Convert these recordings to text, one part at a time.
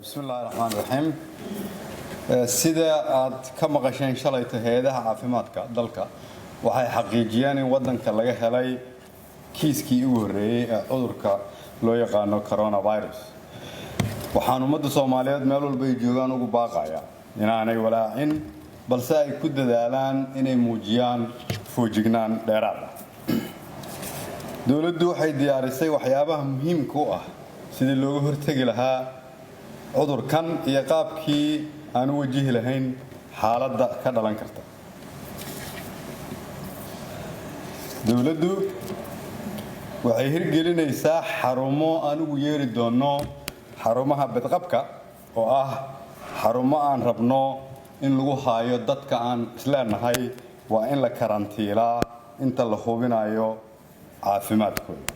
بسم الله الرحمن الرحيم sida aad ka maqasheen shalayta hay'adaha caafimaadka dalka waxay xaqiijiyeen in wadanka laga helay kiiskii ugu horeeyay ee cudurka loo yaqaan coronavirus waxaan ummadda Soomaaliyeed meel walba ay joogaan ugu baaqaya inaanay walaacin balse ay ku dadaalaan inay muujiyaan foojignaan dheeraad ah dawladdu waxay diyaarisay waxyaabaha muhiimka ah sidii looga hortagi lahaa cudurkan iyo qaabkii aan wajihi lahayn xaaladda ka dhalan karta dawladdu waxay hirgelinaysaa xarumo aan ugu yeeri doono xarumaha badqabka oo ah xarumo aan rabno in lagu haayo dadka aan isleenahay waa in la karantiilaa inta la hubinayo caafimaadkooda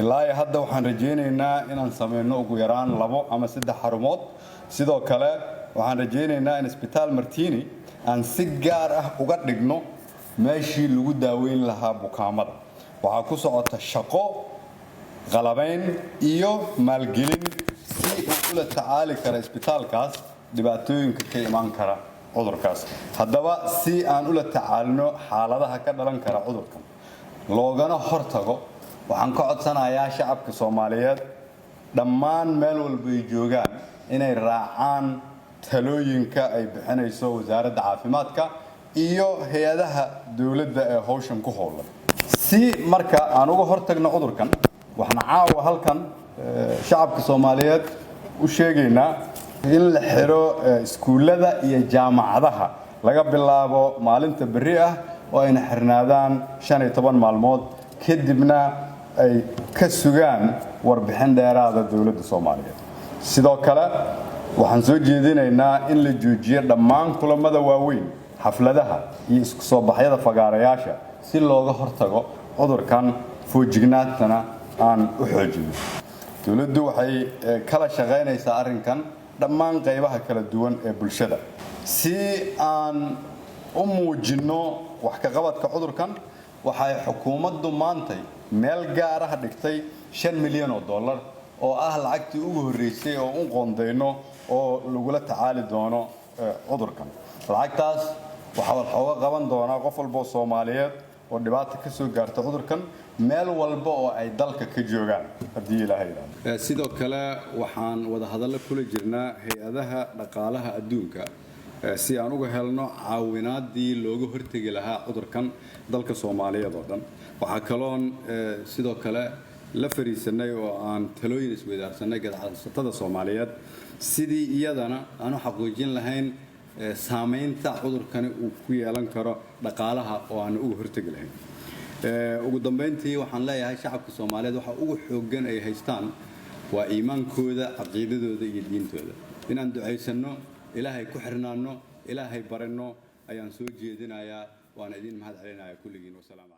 ilaa hadda waxaan rajaynaynaa inaan sameeyno ugu yaraan 2 ama 3 xarumood sidoo kale waxaan rajaynaynaa in isbitaal Martini aan si gaar ah uga dhigno meeshii lagu daaweyn lahaa bukaamada waxa ku socota shaqo qalabayn iyo maalgelin si uu la tacaali karo isbitaalkaas dhibaatooyinka ka iman kara cudurkaas haddaba si aan ula tacaalno xaaladaha ka dhalan kara cudurkan loogana hortago waxaan ka codsanayaa shacabka Soomaaliyeed dhammaan meel walba ay joogaan inay raacaan talooyinka ay bixinayso wasaaradda caafimaadka iyo hay'adaha dawladda ee hawshan ku howlan si marka aan uga hortagno cudurkan waxaan caawa halkan shacabka Soomaaliyeed u sheegaynaa in la xiro iskuulada iyo jaamacadaha laga bilaabo maalinta berri ah oo ay xirnaadaan 15 maalmood kadibna ay ka sugaan warbixin dheeraad ah dawladda Soomaaliyeed sidoo kale waxaan soo jeedinaynaa in la joojiyo dhammaan kulamada waaweyn xafladaha iyo isku soo baxyada fagaarayaasha si looga hortago cudurkan foojignaantana aan u xoojino dawladdu waxay kala shaqeynaysaa arrinkan dhammaan qaybaha kala duwan ee bulshada si aan u muujino wax ka qabadka cudurkan waxay xukuumaddu maantay meel gaar ah dhigtay $5 milyan oo ah lacagtii ugu horeysay oo u qoondeyno oo lagu la tacaali doono cudurkan lacagtaas waxa uu qaban doonaa qof walba oo Soomaaliyeed oo dhibaato ka soo gaartay cudurkan meel walba oo ay dalka ka joogaan hadii Ilaahay yiraahdo sidoo kale waxaan wada hadallo kula jirnaa hay'adaha dhaqaalaha adduunka si aan uga helno caawinaadii looga hortagi lahaa cudurkan dalka Soomaaliyeed oo dhan waxa kaloon sidoo kale la fariisanay oo aan talooyin isweydaarsanay ganacsatada Soomaaliyeed sidii iyadana aanu xaqiijin lahayn saameynta cudurkan uu ku yeelan karo dhaqaalaha oo aan uga hortagi lahayn ugu dambeyntii waxaan leeyahay shacabka Soomaaliyeed waxa ugu xooggan ay haystaan waa iimaankooda aqoonsidooda iyo diintooda inaan duceysano ilaahay ku xirnaano ilaahay barano ayaan soo jeedinayaa waan idin mahad celinayaa kulligiin wasalaam